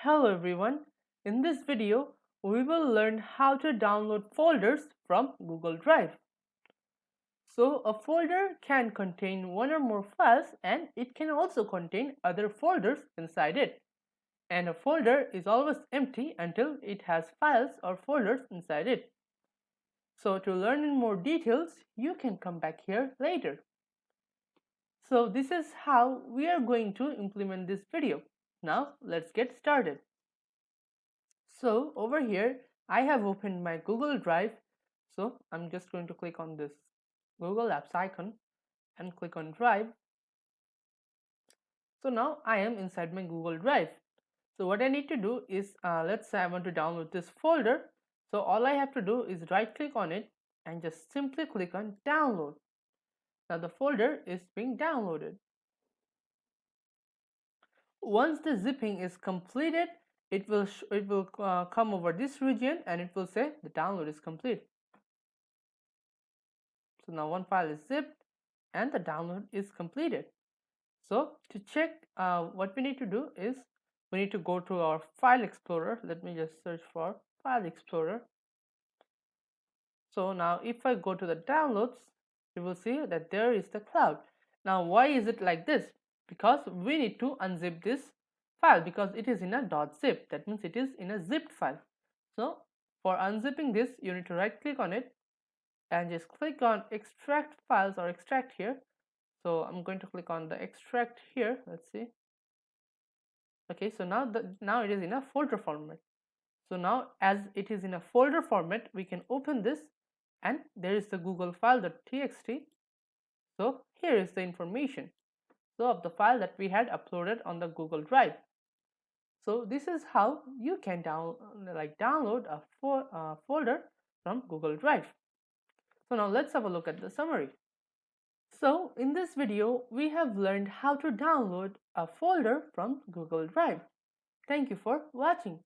Hello everyone. In this video, we will learn how to download folders from Google Drive. So a folder can contain one or more files and it can also contain other folders inside it. And a folder is always empty until it has files or folders inside it. So to learn in more details, you can come back here later. So this is how we are going to implement this video. Now let's get started. So over here, I have opened my Google Drive. So I'm just going to click on this Google Apps icon and click on Drive. So now I am inside my Google Drive. So what I need to do is, let's say I want to download this folder. So all I have to do is right click on it and just simply click on download. Now the folder is being downloaded. Once the zipping is completed, it will come over this region and it will say the download is complete. So now one file is zipped and the download is completed. So to check, what we need to do is we need to go to our file explorer. Let me just search for file explorer. So now if I go to the downloads, you will see that there is the cloud. Now why is it like this? Because we need to unzip this file because it is in a .zip. That means it is in a zipped file. So for unzipping this, you need to right click on it and just click on extract files or extract here. So I'm going to click on the extract here. Let's see. Okay, so now it is in a folder format. So now as it is in a folder format, we can open this and there is the Google file.txt. So here is the information of the file that we had uploaded on the Google Drive. So this is how you can download a folder from Google Drive. So now let's have a look at the summary. So in this video, we have learned how to download a folder from Google Drive. Thank you for watching.